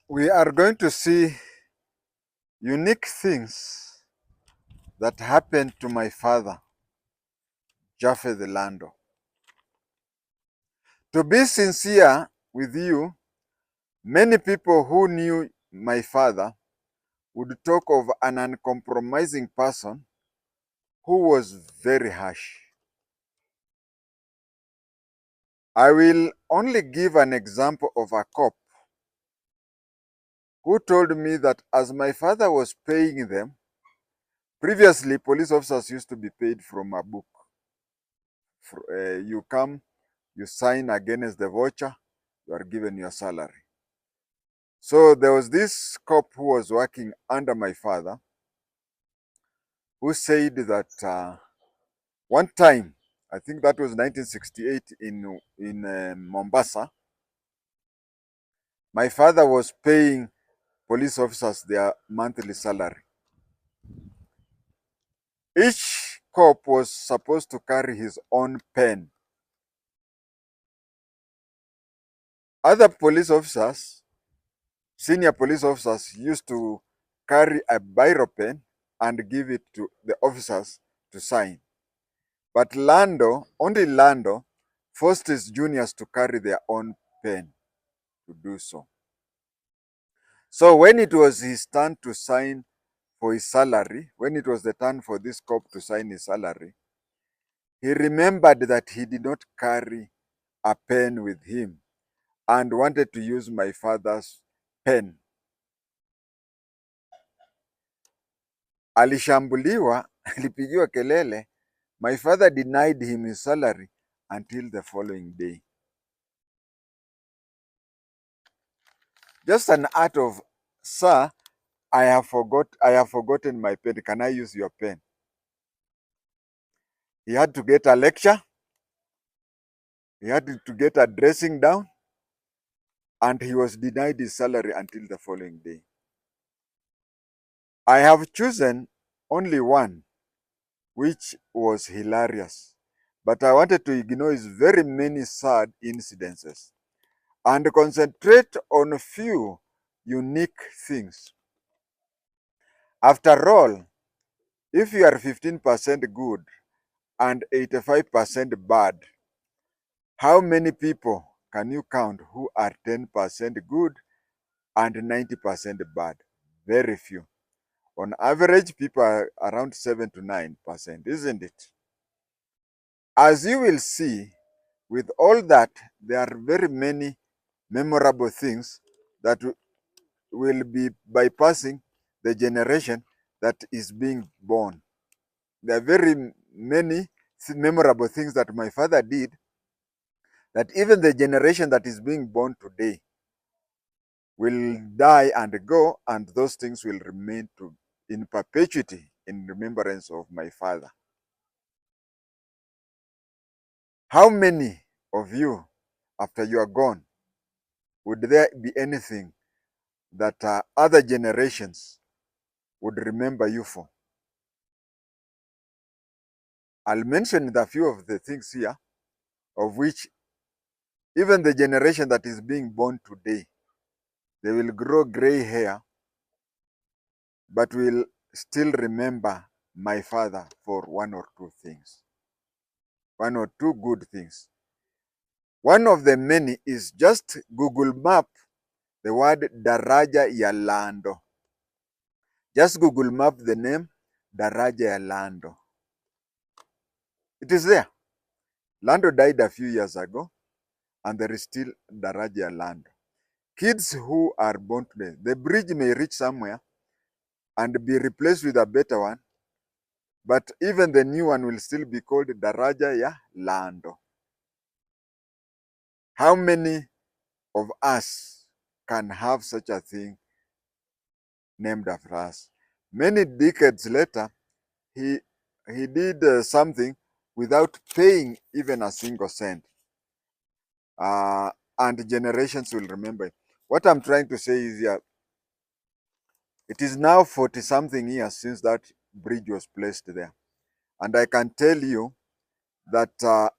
We are going to see unique things that happened to my father, Japheth Lando. To be sincere with you, many people who knew my father would talk of an uncompromising person who was very harsh. I will only give an example of a cop who told me that as my father was paying them, previously police officers used to be paid from a book. You come, you sign against the voucher, you are given your salary. So there was this cop who was working under my father who said that one time, I think that was 1968 in Mombasa, my father was paying police officers their monthly salary. Each cop was supposed to carry his own pen. Other police officers, senior police officers, used to carry a biro pen and give it to the officers to sign. But only Lando, forced his juniors to carry their own pen to do so. So when it was his turn to sign for his salary, when it was the turn for this cop to sign his salary, he remembered that he did not carry a pen with him and wanted to use my father's pen. Alishambuliwa, alipigiwa kelele. My father denied him his salary until the following day. Just an act of, sir, I have forgotten my pen. Can I use your pen? He had to get a lecture. He had to get a dressing down, and he was denied his salary until the following day. I have chosen only one, which was hilarious, but I wanted to ignore his very many sad incidences and concentrate on a few unique things. After all, if you are 15% good and 85% bad, how many people can you count who are 10% good and 90% bad? Very few. On average, people are around 7 to 9%, isn't it? As you will see, with all that, there are very many memorable things that will be bypassing the generation that is being born. There are very many memorable things that my father did that even the generation that is being born today will die and go, and those things will remain in perpetuity in remembrance of my father. How many of you, after you are gone, would there be anything that other generations would remember you for? I'll mention a few of the things here, of which even the generation that is being born today, they will grow gray hair, but will still remember my father for one or two things, one or two good things. One of the many is just Google Map the word Daja Yalando. Just Google Map the name Daja Yalando. It is there. Lando died a few years ago, and there is still Daja Yalando. Kids who are born today, the bridge may reach somewhere and be replaced with a better one, but even the new one will still be called Daja Yalando. How many of us can have such a thing named after us? Many decades later, he did something without paying even a single cent. And generations will remember it. What I'm trying to say is, yeah, it is now 40-something years since that bridge was placed there. And I can tell you that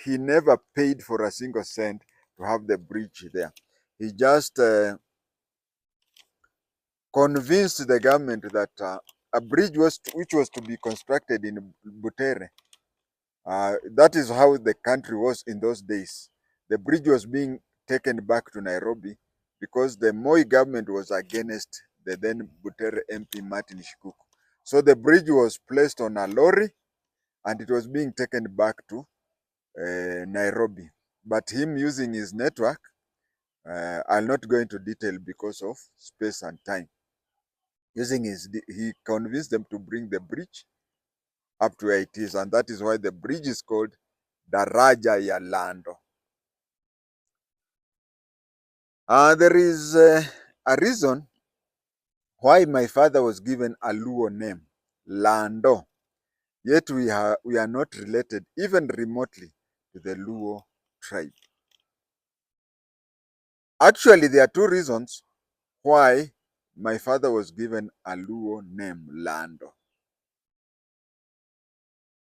he never paid for a single cent to have the bridge there. He just convinced the government that a bridge which was to be constructed in Butere. That is how the country was in those days. The bridge was being taken back to Nairobi because the Moi government was against the then Butere MP Martin Shikuku. So the bridge was placed on a lorry and it was being taken back to Nairobi. But him using his network, I'll not go into detail because of space and time. He convinced them to bring the bridge up to where it is, and that is why the bridge is called Daja Yalando. There is a reason why my father was given a Luo name, Lando, yet we are not related even remotely to the Luo tribe. Actually, there are two reasons why my father was given a Luo name, Lando.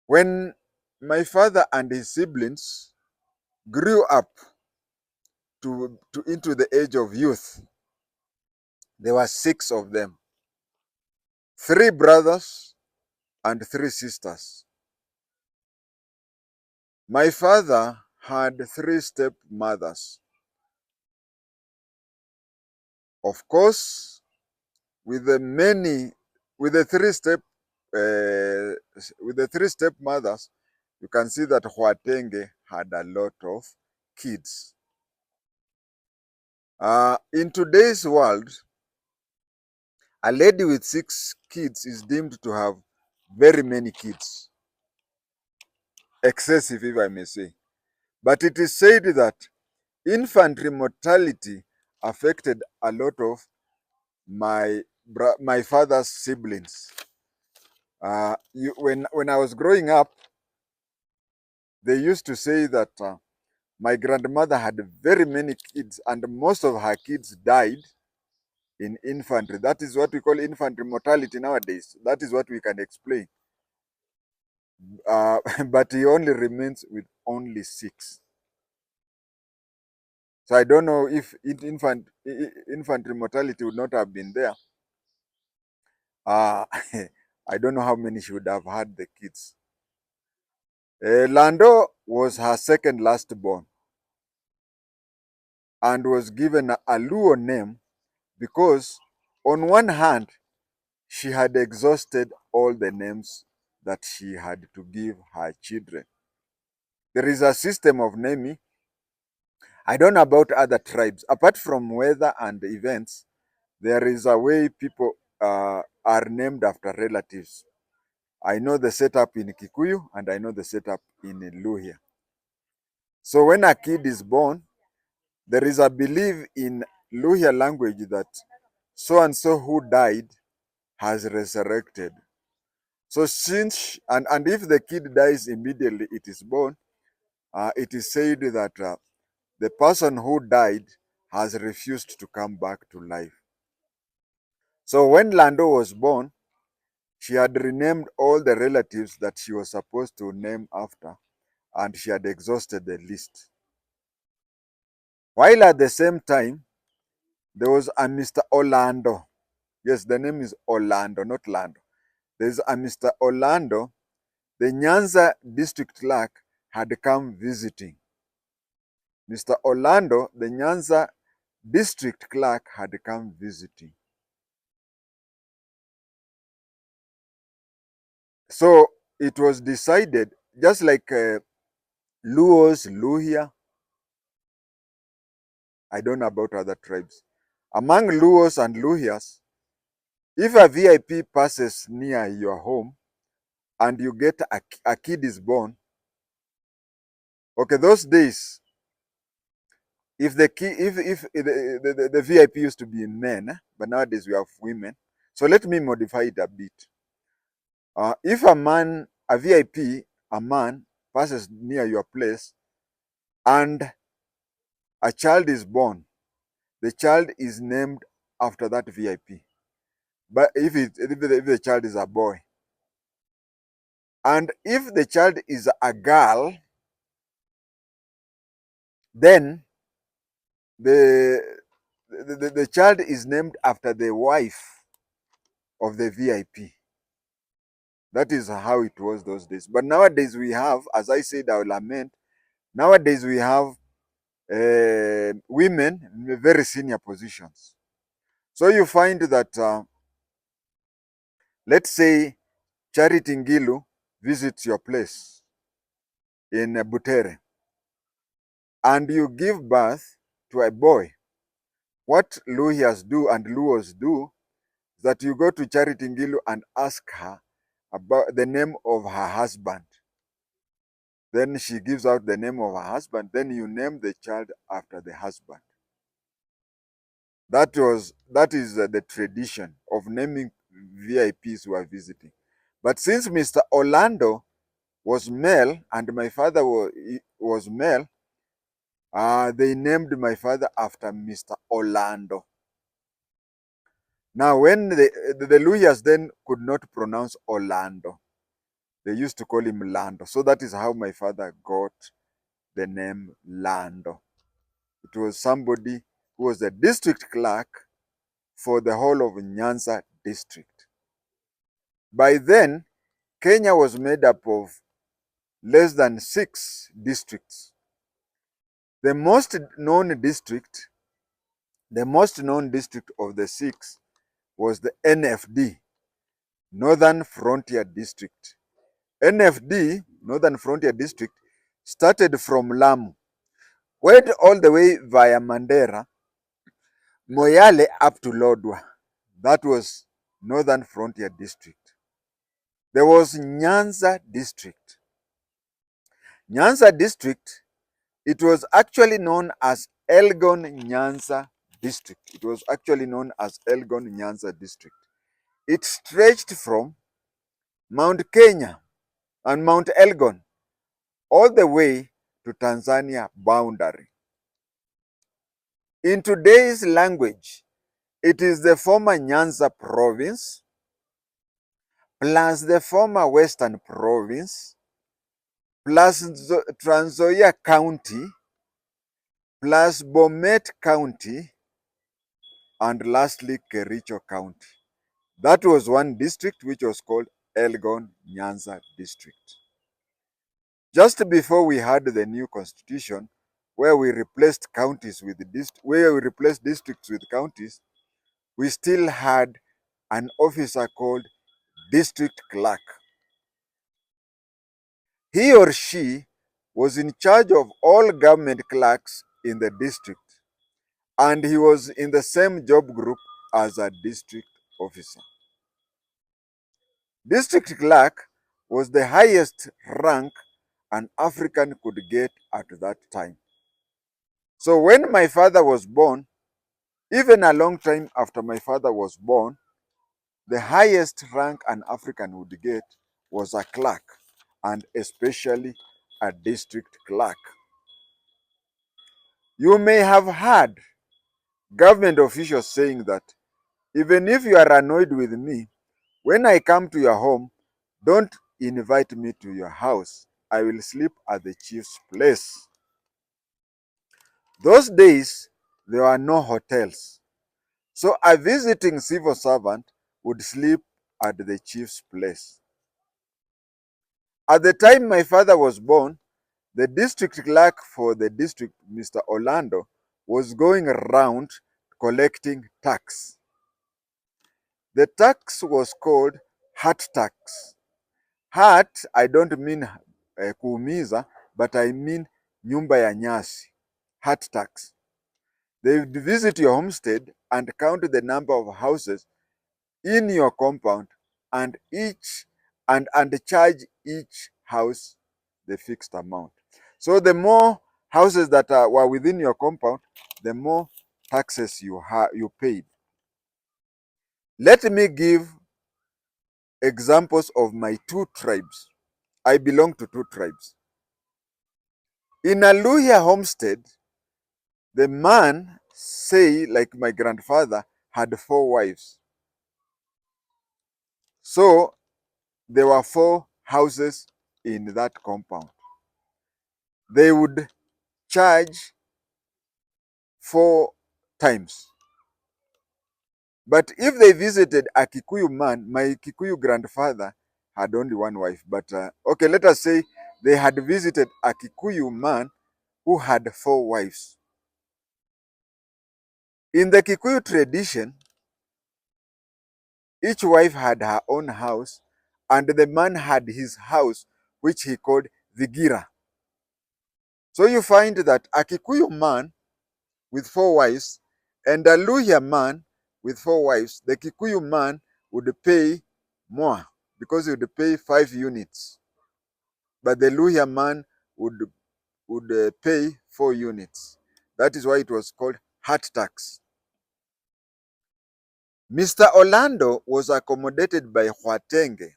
When my father and his siblings grew up into the age of youth, there were 6 of them, 3 brothers and 3 sisters. My father had 3 stepmothers. Of course, with the 3 stepmothers, you can see that JI-TENGE had a lot of kids. In today's world, a lady with 6 kids is deemed to have very many kids. Excessive, if I may say. But it is said that infantry mortality affected a lot of my father's siblings. When I was growing up, they used to say that my grandmother had very many kids and most of her kids died in infantry. That is what we call infantry mortality nowadays. That is what we can explain. But he only remains with only 6. So I don't know if infantry mortality would not have been there. I don't know how many she would have had the kids. Lando was her second last born and was given a Luo name because on one hand, she had exhausted all the names that she had to give her children. There is a system of naming. I don't know about other tribes. Apart from weather and events, there is a way people are named after relatives. I know the setup in Kikuyu and I know the setup in Luhya. So when a kid is born, there is a belief in Luhya language that so and so who died has resurrected. So and if the kid dies immediately it is born, it is said that the person who died has refused to come back to life. So when Lando was born, she had renamed all the relatives that she was supposed to name after, and she had exhausted the list. While at the same time, there was a Mr. Orlando. Yes, the name is Orlando, not Lando. There's a Mr. Orlando. The Nyanza district clerk had come visiting. Mr. Orlando, the Nyanza district clerk, had come visiting. So it was decided, just like Luos, Luhya, I don't know about other tribes. Among Luos and Luhyas, if a VIP passes near your home and you get a kid is born, okay, those days, if the VIP used to be in men, but nowadays we have women. So let me modify it a bit. If a VIP, a man, passes near your place and a child is born, the child is named after that VIP. But if the child is a boy, and if the child is a girl, then the the child is named after the wife of the VIP. That is how it was those days. But nowadays we have, as I said, I will lament, nowadays we have women in very senior positions. So you find that, let's say, Charity Ngilu visits your place in Butere, and you give birth to a boy. What Luhyas do and Luos do is that you go to Charity Ngilu and ask her about the name of her husband. Then she gives out the name of her husband. Then you name the child after the husband. That is the tradition of naming VIPs who are visiting. But since Mr. Orlando was male and my father was male, they named my father after Mr. Orlando. Now, when the Luyas then could not pronounce Orlando, they used to call him Lando. So that is how my father got the name Lando. It was somebody who was the district clerk for the whole of Nyanza district. By then, Kenya was made up of less than 6 districts. The most known district of the 6 was the NFD, Northern Frontier District. NFD, Northern Frontier District, started from Lamu, went all the way via Mandera, Moyale up to Lodwa. That was Northern Frontier District. There was Nyanza District. Nyanza District, it was actually known as Elgon Nyanza District. It was actually known as Elgon Nyanza District. It stretched from Mount Kenya and Mount Elgon all the way to Tanzania boundary. In today's language, it is the former Nyanza province plus the former Western province plus Trans Nzoia County plus Bomet County and lastly Kericho County. That was one district which was called Elgon Nyanza District. Just before we had the new constitution, where we replaced districts with counties, we still had an officer called district clerk. He or she was in charge of all government clerks in the district, and he was in the same job group as a district officer. District clerk was the highest rank an African could get at that time. So when my father was born, even a long time after my father was born, the highest rank an African would get was a clerk, and especially a district clerk. You may have heard government officials saying that even if you are annoyed with me, when I come to your home, don't invite me to your house. I will sleep at the chief's place. Those days, there were no hotels. So a visiting civil servant would sleep at the chief's place. At the time my father was born, the district clerk for the district, Mr. Orlando, was going around collecting tax. The tax was called heart tax. Heart, I don't mean kuumiza, but I mean nyumba ya nyasi, heart tax. They would visit your homestead and count the number of houses in your compound and charge each house the fixed amount. So the more houses that were within your compound, the more taxes you paid. Let me give examples of my 2 tribes. I belong to 2 tribes. In a Luhya homestead, the man, say like my grandfather, had 4 wives. So there were 4 houses in that compound. They would charge 4 times. But if they visited a Kikuyu man, my Kikuyu grandfather had only one wife. But okay, let us say they had visited a Kikuyu man who had 4 wives. In the Kikuyu tradition, each wife had her own house, and the man had his house, which he called Vigira. So you find that a Kikuyu man with 4 wives and a Luhya man with 4 wives, the Kikuyu man would pay more because he would pay 5 units. But the Luhya man would pay 4 units. That is why it was called heart tax. Mr. Orlando was accommodated by JI-TENGE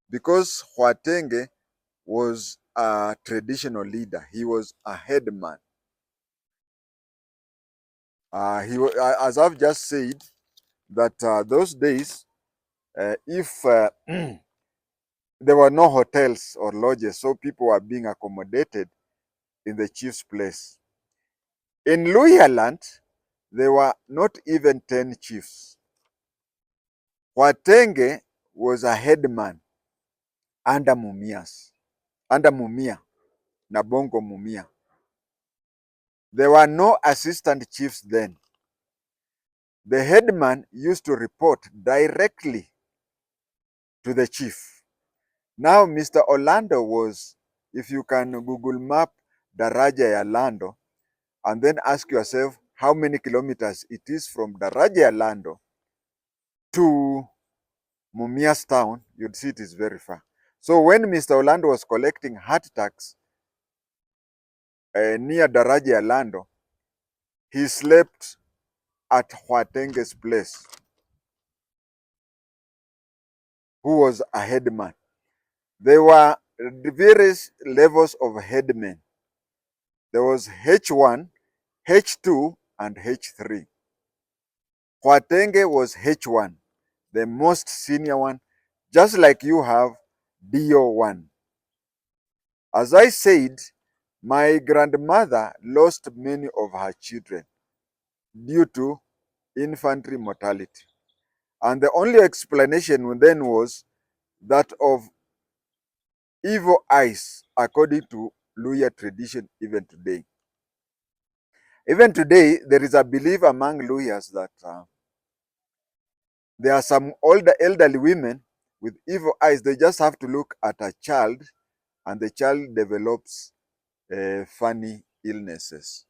because JI-TENGE was a traditional leader. He was a headman. As I've just said, that those days, if there were no hotels or lodges, so people were being accommodated in the chief's place. In Luhya land, there were not even 10 chiefs. JI-TENGE was a headman under Mumia, Nabongo Mumia. There were no assistant chiefs then. The headman used to report directly to the chief. Now, Mr. Orlando was, if you can Google map Daja Yalando and then ask yourself how many kilometers it is from Daja Yalando to Mumias town, you'd see it is very far. So when Mr. Orlando was collecting heart tax near Daja Yalando, he slept at JI-TENGE's place, who was a headman. There were various levels of headmen. There was H1, H2, and H3. JI-TENGE was H1, the most senior one, just like you have DO1. As I said, my grandmother lost many of her children due to infantry mortality. And the only explanation then was that of evil eyes, according to Luhya tradition even today. Even today, there is a belief among Luhyas that there are some older elderly women with evil eyes. They just have to look at a child and the child develops funny illnesses.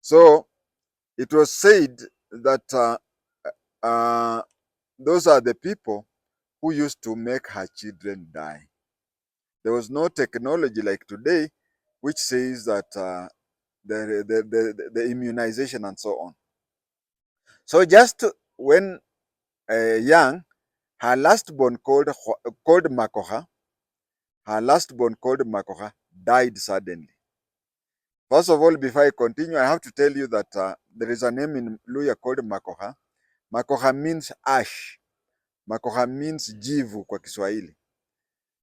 So it was said that those are the people who used to make her children die. There was no technology like today, which says that the immunization and so on. So just when young, her last born called Makoha, her last born called Makoha died suddenly. First of all, before I continue, I have to tell you that there is a name in Luya called Makoha. Makoha means ash. Makoha means jivu kwa Kiswahili.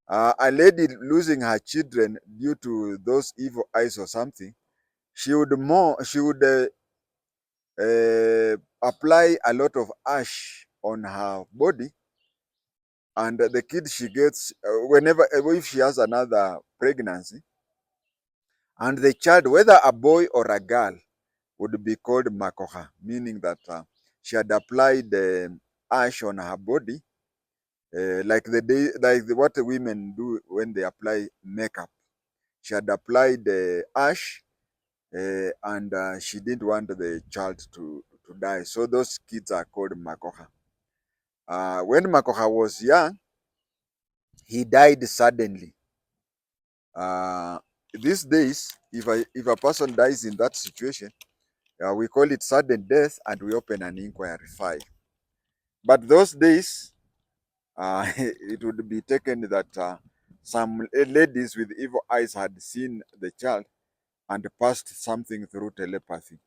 A lady losing her children due to those evil eyes or something, she would apply a lot of ash on her body, and the kid she gets whenever if she has another pregnancy, and the child, whether a boy or a girl, would be called Makoha, meaning that she had applied ash on her body, like what the women do when they apply makeup. She had applied ash, and she didn't want the child to die. So those kids are called Makoha. When Makoha was young, he died suddenly. These days, if a person dies in that situation, we call it sudden death and we open an inquiry file. But those days, it would be taken that some ladies with evil eyes had seen the child and passed something through telepathy.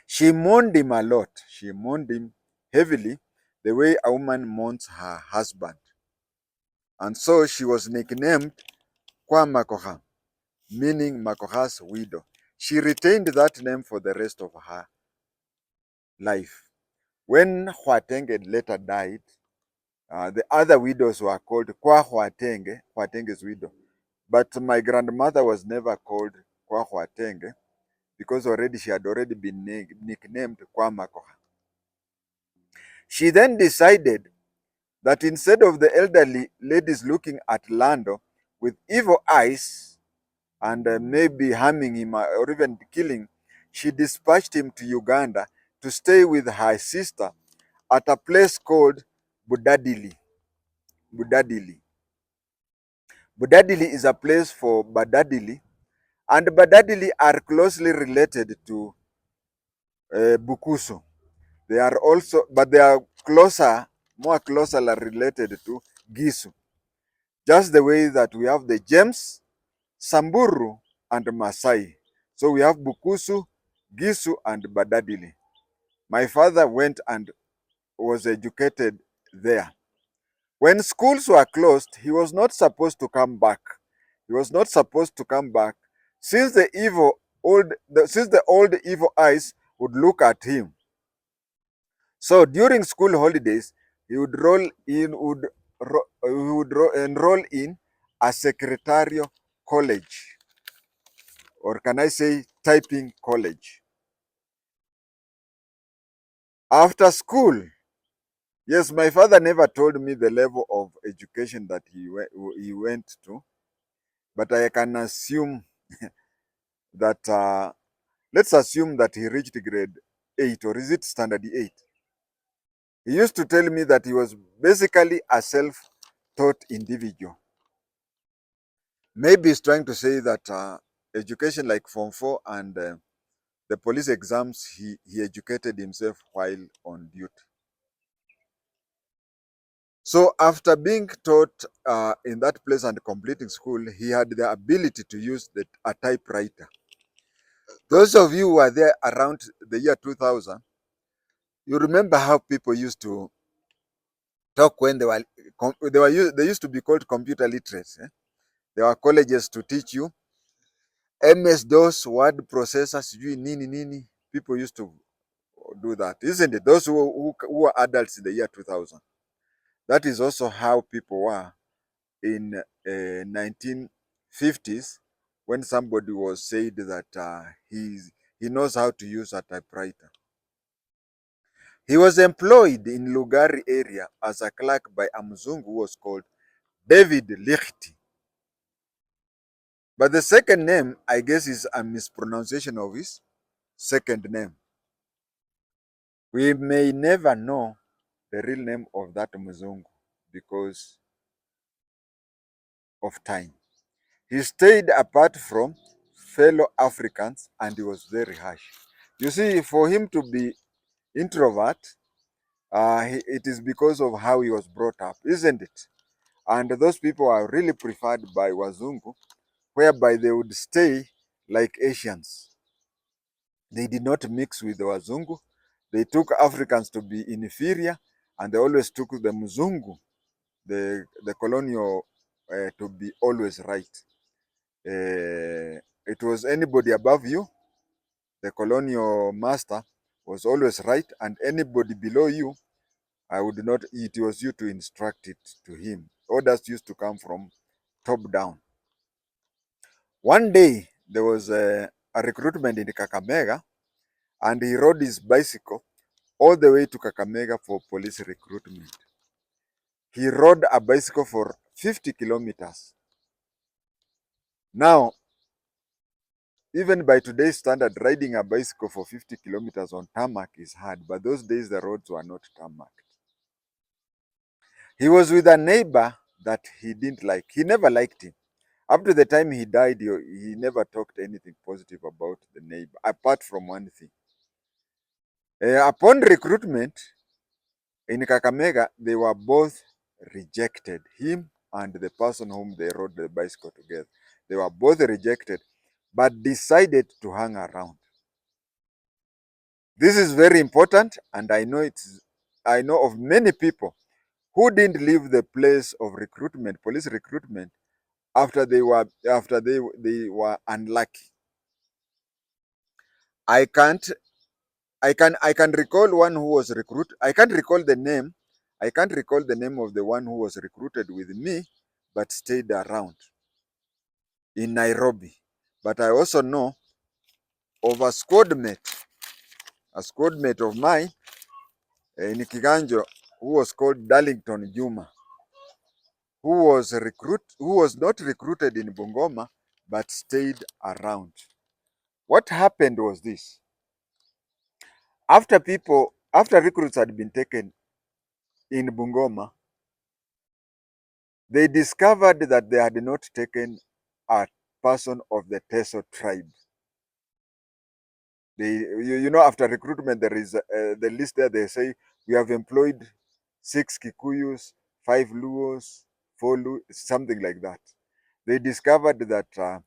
She mourned him a lot. She mourned him heavily, the way a woman mourns her husband. And so she was nicknamed Kwa Makoha, meaning Makoha's widow. She retained that name for the rest of her life. When JI-TENGE later died, the other widows were called Kwa JI-TENGE, JI-TENGE's widow. But my grandmother was never called Kwa JI-TENGE because already she had already been nicknamed Kwa Makoha. She then decided that instead of the elderly ladies looking at Lando with evil eyes and maybe harming him or even killing, she dispatched him to Uganda to stay with her sister at a place called Budadili. Budadili. Budadili is a place for Badadili, and Badadili are closely related to Bukusu. They are also, but they are closer, more closer related to Gisu. Just the way that we have the James, Samburu, and Masai. So we have Bukusu, Gisu, and Badadili. My father went and was educated there. When schools were closed, he was not supposed to come back. He was not supposed to come back since since the old evil eyes would look at him. So during school holidays, he would enroll in a secretarial college, or can I say typing college. After school, yes, my father never told me the level of education that he went to, but I can assume that let's assume that he reached grade 8, or is it standard 8? He used to tell me that he was basically a self-taught individual. Maybe he's trying to say that education like Form 4 and the police exams, he educated himself while on duty. So after being taught in that place and completing school, he had the ability to use a typewriter. Those of you who were there around the year 2000, you remember how people used to talk when they used to be called computer literates. There were colleges to teach you MS-DOS, word processor, sijui nini nini. People used to do that, isn't it? Those who were adults in the year 2000. That is also how people were in 1950s when somebody was said that he knows how to use a typewriter. He was employed in Lugari area as a clerk by a Mzungu who was called David Lichti. But the second name, I guess, is a mispronunciation of his second name. We may never know the real name of that Mzungu because of time. He stayed apart from fellow Africans and he was very harsh. You see, for him to be introvert, it is because of how he was brought up, isn't it? And those people are really preferred by Wazungu, whereby they would stay like Asians. They did not mix with the Wazungu. They took Africans to be inferior, and they always took the Mzungu, the colonial, to be always right. It was anybody above you, the colonial master was always right, and anybody below you, it was you to instruct it to him. Orders used to come from top down. One day, there was a recruitment in Kakamega, and he rode his bicycle all the way to Kakamega for police recruitment. He rode a bicycle for 50 kilometers. Now, even by today's standard, riding a bicycle for 50 kilometers on tarmac is hard, but those days the roads were not tarmac. He was with a neighbor that he didn't like. He never liked him. Up to the time he died, he never talked anything positive about the neighbor, apart from one thing. Upon recruitment in Kakamega, they were both rejected, him and the person whom they rode the bicycle together. They were both rejected, but decided to hang around. This is very important, and I know of many people who didn't leave the place of recruitment, police recruitment, after they were unlucky. I can't I can recall one who was recruited. I can't recall the name. I can't recall the name of the one who was recruited with me, but stayed around in Nairobi. But I also know of a squad mate of mine in Kiganjo, who was called Darlington Juma, who was not recruited in Bungoma, but stayed around. What happened was this: after recruits had been taken in Bungoma, they discovered that they had not taken a person of the Teso tribe. You know, after recruitment, there is the list there. They say we have employed 6 Kikuyus, 5 Luos, 4 Luos, something like that. They discovered that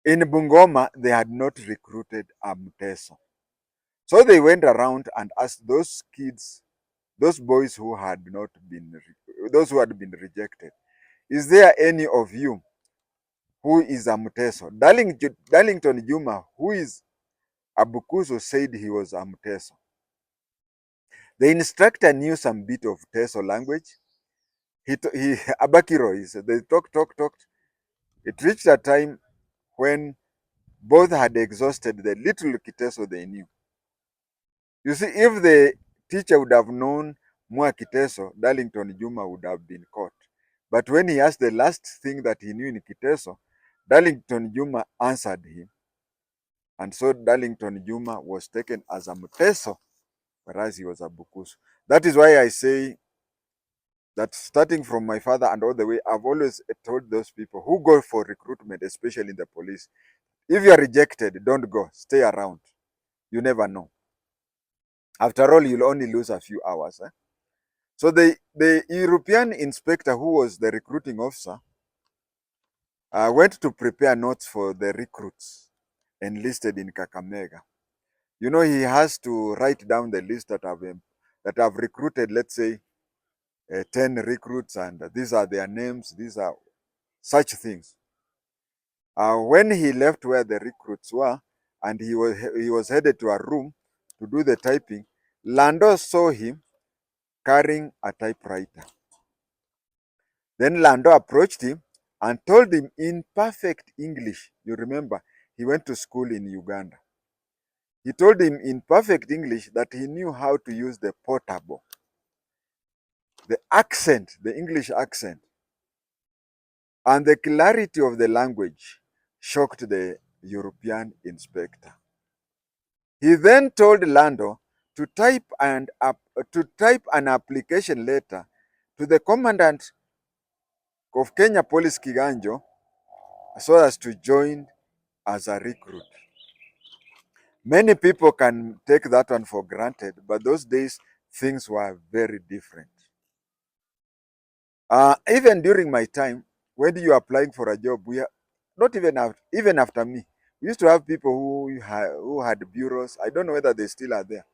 in Bungoma, they had not recruited a Mteso. So they went around and asked those kids, those boys who had not been, those who had been rejected, is there any of you who is a Mteso? Darlington Juma, who is a Bukusu, said he was a Mteso. The instructor knew some bit of Teso language. He Abakiro, he said, they talked. It reached a time when both had exhausted the little Kiteso they knew. You see, if the teacher would have known more Kiteso, Darlington Juma would have been caught. But when he asked the last thing that he knew in Kiteso, Darlington Juma answered him. And so Darlington Juma was taken as a Mteso, whereas he was a Bukusu. That is why I say that starting from my father and all the way, I've always told those people who go for recruitment, especially in the police, if you are rejected, don't go, stay around. You never know. After all, you'll only lose a few hours. So the European inspector who was the recruiting officer went to prepare notes for the recruits enlisted in Kakamega. You know, he has to write down the list that have recruited, let's say, 10 recruits, and these are their names, these are such things. When he left where the recruits were, and he was headed to a room to do the typing, Lando saw him carrying a typewriter. Then Lando approached him and told him in perfect English. You remember, he went to school in Uganda. He told him in perfect English that he knew how to use the portable. The accent, the English accent, and the clarity of the language shocked the European inspector. He then told Lando to type an application letter to the commandant of Kenya Police Kiganjo so as to join as a recruit. Many people can take that one for granted, but those days things were very different. Even during my time, when you are applying for a job, we are not even after me. We used to have people who had bureaus. I don't know whether they still are there,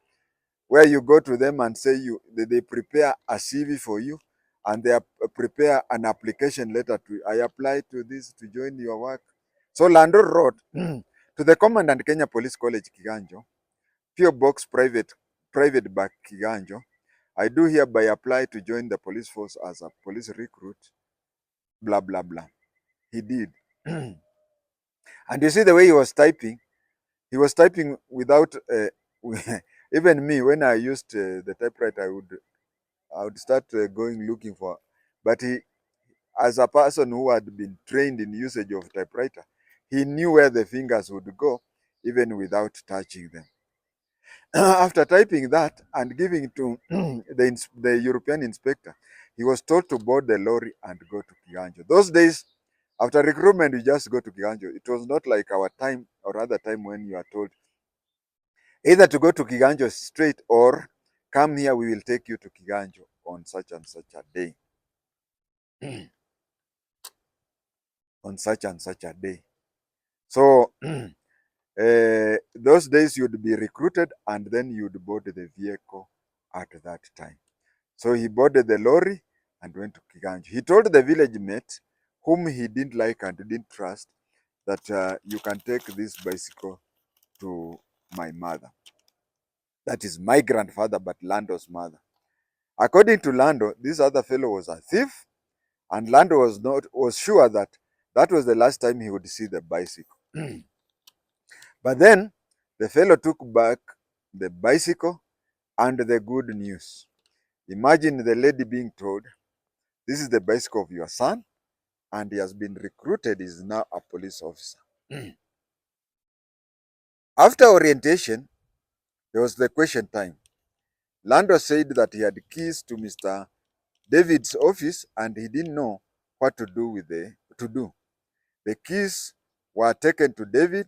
where you go to them and say they prepare a CV for you, and they prepare an application letter to I apply to this to join your work. So Lando wrote to the commandant Kenya Police College Kiganjo, PO Box private back Kiganjo. I do hereby apply to join the police force as a police recruit. Blah blah blah. He did, and you see the way he was typing. He was typing without even me. When I used the typewriter, I would start going looking for. But he, as a person who had been trained in usage of typewriter, he knew where the fingers would go, even without touching them. After typing that and giving it to the European inspector, he was told to board the lorry and go to Kiganjo. Those days, after recruitment, you just go to Kiganjo. It was not like our time or other time when you are told either to go to Kiganjo straight or come here, we will take you to Kiganjo on such and such a day. On such and such a day. So those days you'd be recruited and then you'd board the vehicle at that time. So he boarded the lorry and went to Kiganjo. He told the village mate, whom he didn't like and didn't trust, that you can take this bicycle to my mother. That is my grandfather, but Lando's mother. According to Lando, this other fellow was a thief, and Lando was sure that that was the last time he would see the bicycle. But then the fellow took back the bicycle and the good news. Imagine the lady being told, "This is the bicycle of your son, and he has been recruited, he is now a police officer." After orientation, there was the question time. Lando said that he had keys to Mr. David's office and he didn't know what to do with to do. The keys were taken to David,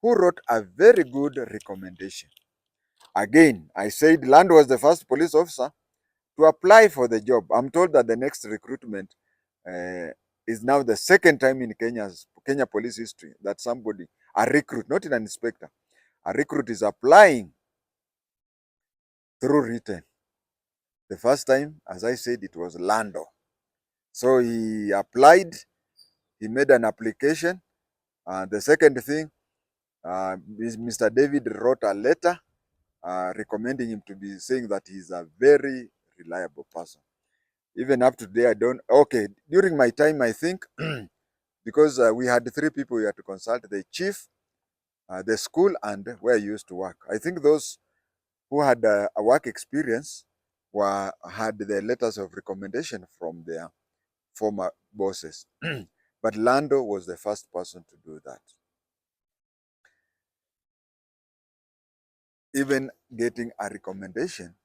who wrote a very good recommendation. Again, I said Lando was the first police officer to apply for the job. I'm told that the next recruitment is now the second time in Kenya police history that somebody, a recruit, not an inspector, a recruit is applying through written. The first time, as I said, it was Lando. So he applied, he made an application. The second thing, Mr. David wrote a letter recommending him to be saying that he's a very reliable person. Even up to today, I don't. Okay, during my time, I think, because we had three people we had to consult: the chief, the school, and where I used to work. I think those who had a work experience had the letters of recommendation from their former bosses. But Lando was the first person to do that. Even getting a recommendation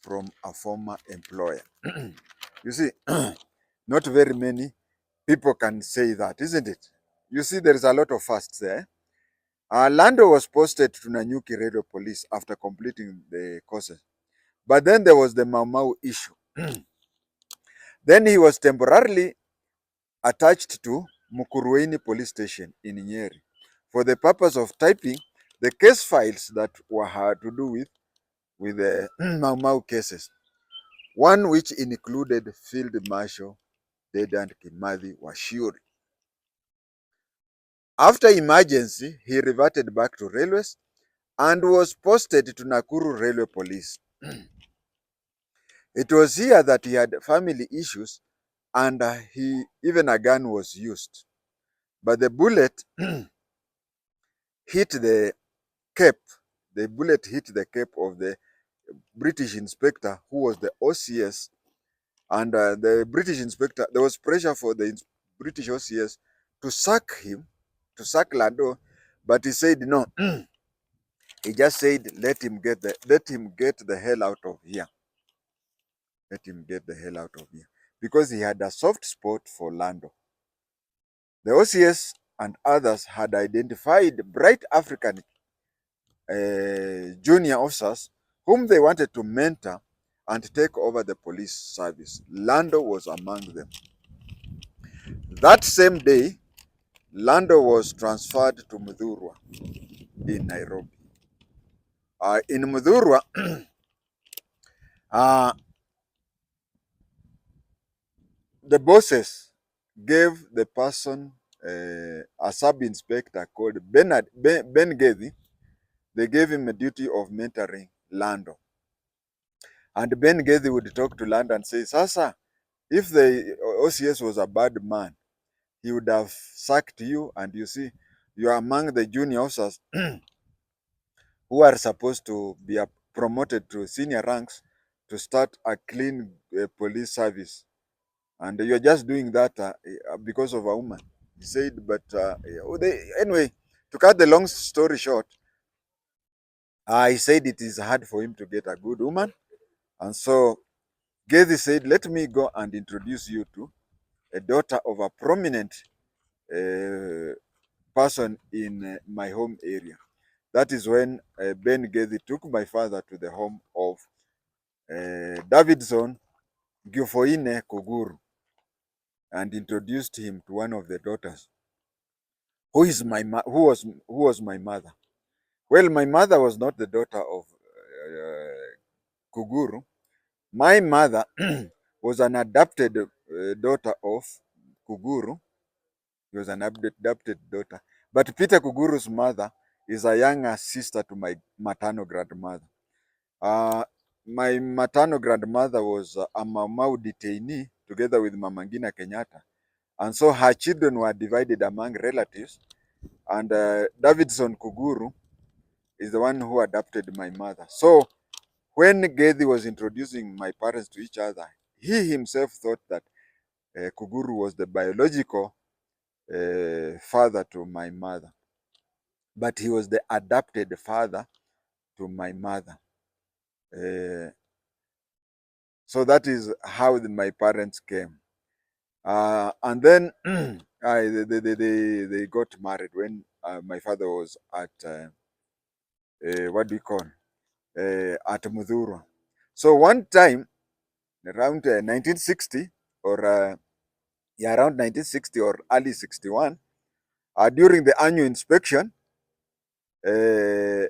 from a former employer. You see, not very many people can say that, isn't it? You see, there is a lot of firsts there. Lando was posted to Nanyuki Radio Police after completing the courses. But then there was the Mau Mau issue. Then he was temporarily attached to Mukurweini Police Station in Nyeri for the purpose of typing the case files that were had to do with the Mau Mau cases. One which included Field Marshal Dedan Kimathi Washuri. After emergency, he reverted back to railways and was posted to Nakuru Railway Police. It was here that he had family issues and even a gun was used. But the bullet hit the cape. The bullet hit the cape of the British inspector who was the OCS. And the British inspector, there was pressure for the British OCS to sack him, to sack Lando, but he said no. He just said, let him get the hell out of here. Let him get the hell out of here. Because he had a soft spot for Lando. The OCS and others had identified bright African junior officers whom they wanted to mentor and take over the police service. Lando was among them. That same day, Lando was transferred to Mudhurwa in Nairobi. In Mudhurwa, the bosses gave the person, a sub-inspector called Ben Gethi, they gave him a duty of mentoring Lando. And Ben Gethi would talk to Lando and say, Sasa, if the OCS was a bad man, he would have sacked you, and you see, you are among the junior officers who are supposed to be promoted to senior ranks to start a clean police service. And you're just doing that because of a woman. He said, but anyway, to cut the long story short, he said it is hard for him to get a good woman. And so Gethi said, let me go and introduce you to a daughter of a prominent person in my home area. That is when Ben Gethi took my father to the home of Davidson Gufoine Kuguru and introduced him to one of the daughters, who was my mother. Well, my mother was not the daughter of Kuguru. My mother was an adopted daughter of Kuguru. He was an adopted daughter. But Peter Kuguru's mother is a younger sister to my maternal grandmother. Uh, my maternal grandmother was a Mau detainee together with Mama Ngina Kenyatta. And so her children were divided among relatives. And Davidson Kuguru is the one who adopted my mother. So when Gethi was introducing my parents to each other, he himself thought that Kuguru was the biological father to my mother, but he was the adopted father to my mother. So that is how my parents came. And then they got married when my father was at, what do you call, at Mudhurwa. So one time, around 1960, or around 1960 or early 61, during the annual inspection, uh,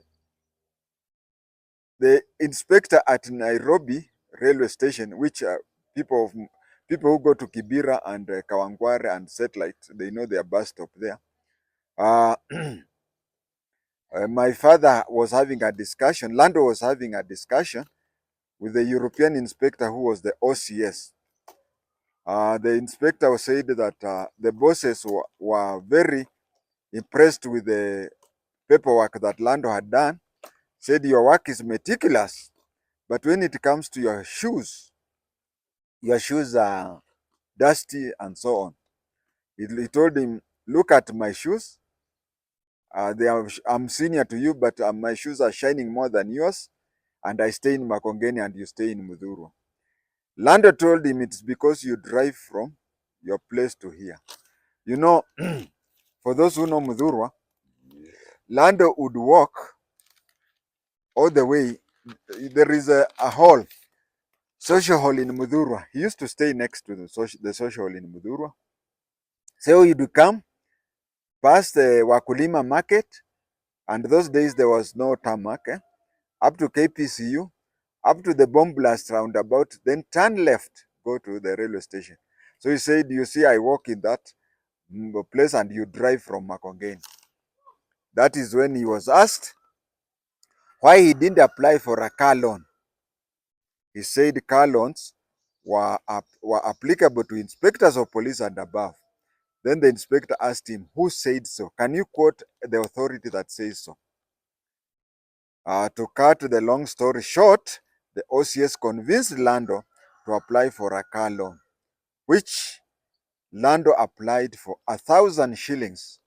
the inspector at Nairobi railway station, which people of people who go to Kibera and Kawangware and Satellite, they know their bus stop there. Uh, my father was having a discussion, Lando was having a discussion with the European inspector who was the OCS. The inspector said that the bosses were very impressed with the paperwork that Lando had done, said your work is meticulous, but when it comes to your shoes are dusty and so on. He told him, look at my shoes. I'm senior to you, but my shoes are shining more than yours, and I stay in Makongeni and you stay in Mudhurwa. Lando told him, it's because you drive from your place to here. You know, for those who know Mudhurwa, Lando would walk all the way. There is a hall, social hall in Mudhurwa. He used to stay next to the social hall in Mudhurwa. So you'd come past the Wakulima market, and those days there was no tarmac, up to KPCU, up to the bomb blast roundabout, then turn left, go to the railway station. So he said, you see, I walk in that place and you drive from Makongeni. That is when he was asked why he didn't apply for a car loan. He said car loans were applicable to inspectors of police and above. Then the inspector asked him, who said so? Can you quote the authority that says so? To cut the long story short, the OCS convinced Lando to apply for a car loan, which Lando applied for 1,000 shillings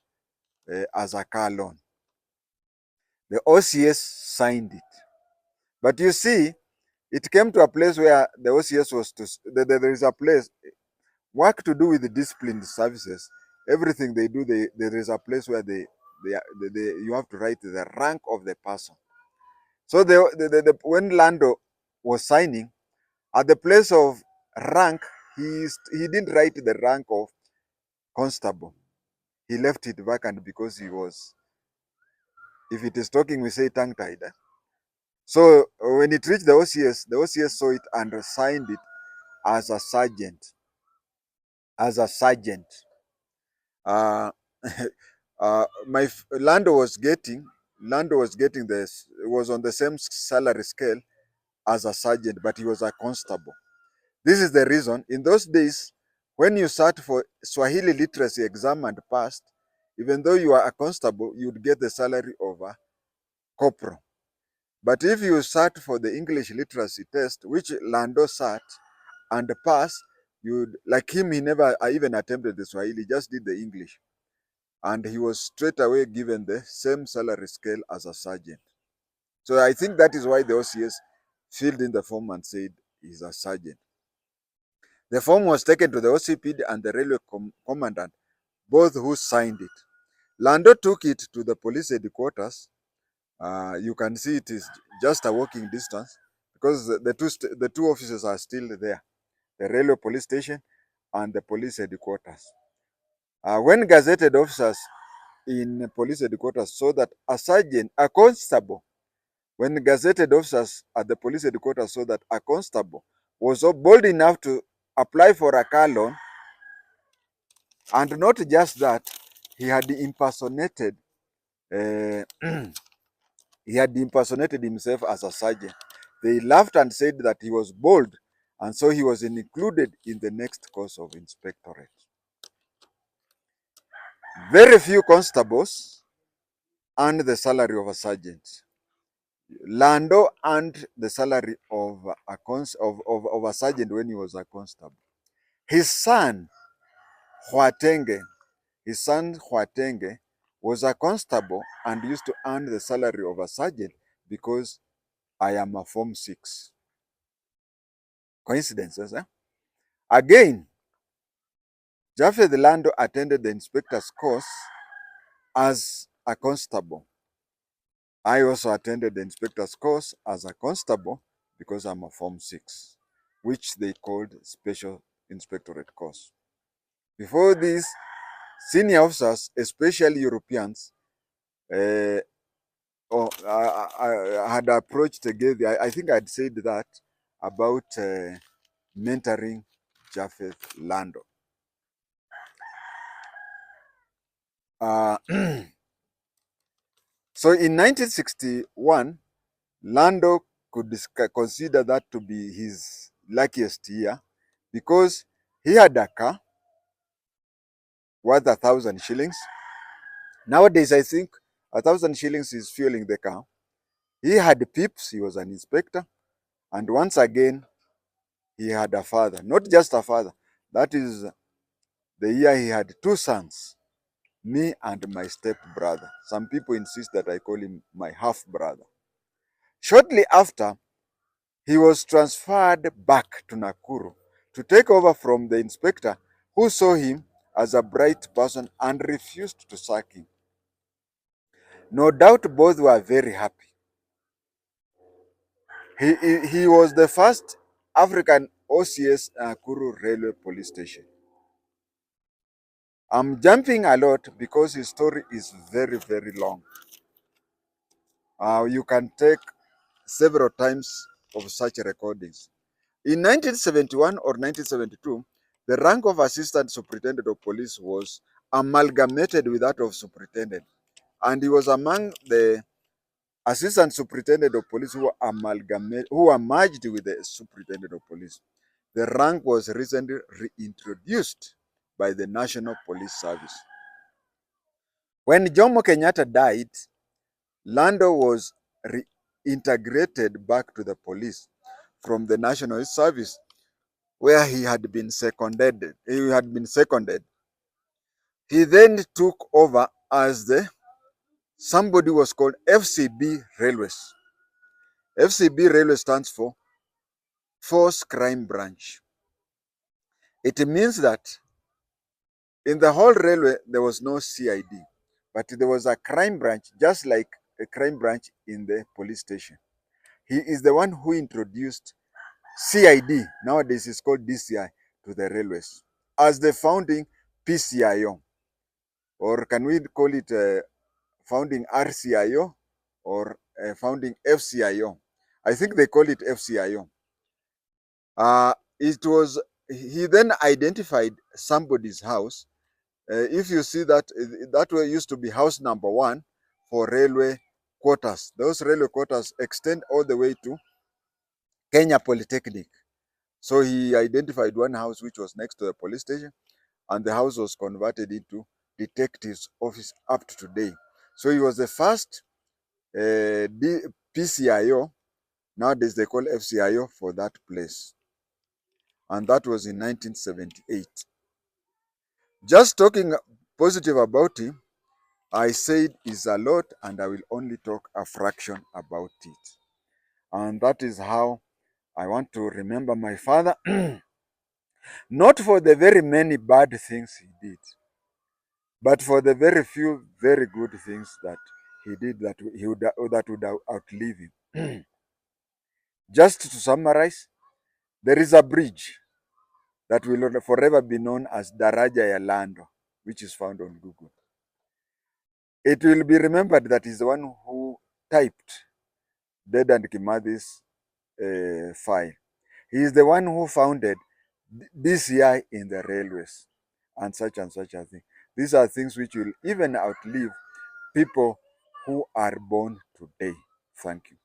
as a car loan. The OCS signed it. But you see, it came to a place where the OCS was to, there is a place, work to do with the disciplined services. Everything they do, there is a place where you have to write the rank of the person. So when Lando was signing, at the place of rank, he didn't write the rank of constable. He left it vacant because he was, if it is talking, we say tongue-tied. So when it reached the OCS saw it and signed it as a sergeant. As a sergeant. Uh, Lando was getting this, was on the same salary scale as a sergeant, but he was a constable. This is the reason. In those days, when you sat for Swahili literacy exam and passed, even though you are a constable, you'd get the salary of a corporal. But if you sat for the English literacy test, which Lando sat and passed, you'd, like him, he never even attempted the Swahili, just did the English. And he was straight away given the same salary scale as a sergeant. So I think that is why the OCS filled in the form and said he's a sergeant. The form was taken to the OCPD and the railway commandant, both who signed it. Lando took it to the police headquarters. You can see it is just a walking distance because the two offices are still there, the railway police station and the police headquarters. When gazetted officers in police headquarters saw that a sergeant, a constable, when gazetted officers at the police headquarters saw that a constable was so bold enough to apply for a car loan, and not just that, he had impersonated uh, he had impersonated himself as a sergeant. They laughed and said that he was bold, and so he was included in the next course of inspectorate. Very few constables earned the salary of a sergeant. Lando earned the salary of a sergeant when he was a constable. His son, Huatenge, was a constable and used to earn the salary of a sergeant because I am a Form 6. Coincidences, eh? Again, Japheth Lando attended the inspector's course as a constable. I also attended the inspector's course as a constable because I'm a Form 6, which they called Special Inspectorate course. Before this, senior officers, especially Europeans, uh, I had approached together. I think I'd said that about mentoring Japheth Lando. Uh, so in 1961, Lando could consider that to be his luckiest year because he had a car worth 1,000 shillings. Nowadays, I think 1,000 shillings is fueling the car. He had pips, he was an inspector, and once again, he had a father, not just a father. That is the year he had two sons, me and my step brother. Some people insist that I call him my half brother. Shortly after, he was transferred back to Nakuru to take over from the inspector who saw him as a bright person and refused to sack him. No doubt both were very happy. He was the first African OCS Nakuru Railway Police Station. I'm jumping a lot because his story is very, very long. You can take several times of such recordings. In 1971 or 1972, the rank of Assistant Superintendent of Police was amalgamated with that of Superintendent. And he was among the Assistant Superintendent of Police who were merged with the Superintendent of Police. The rank was recently reintroduced by the National Police Service. When Jomo Kenyatta died, Lando was reintegrated back to the police from the National Service, where he had been seconded. He then took over as somebody was called FCB Railways. FCB Railway stands for Force Crime Branch. It means that in the whole railway there was no CID, but there was a crime branch, just like a crime branch in the police station. He is the one who introduced CID, nowadays it's called DCI, to the railways as the founding PCIO, or can we call it founding RCIO or founding FCIO? I think they call it FCIO. It was he then identified somebody's house. If you see that that way used to be house number 1 for railway quarters. Those railway quarters extend all the way to Kenya Polytechnic. So he identified one house which was next to the police station, and the house was converted into detective's office up to today. So he was the first PCIO, nowadays they call FCIO, for that place. And that was in 1978. Just talking positive about him, I said is a lot and I will only talk a fraction about it. And that is how I want to remember my father, not for the very many bad things he did, but for the very few very good things that he did that would outlive him. Just to summarize, there is a bridge that will forever be known as Daja Yalando, which is found on Google. It will be remembered that he's the one who typed Dedan Kimathi's file. He is the one who founded DCI in the railways and such a thing. These are things which will even outlive people who are born today. Thank you.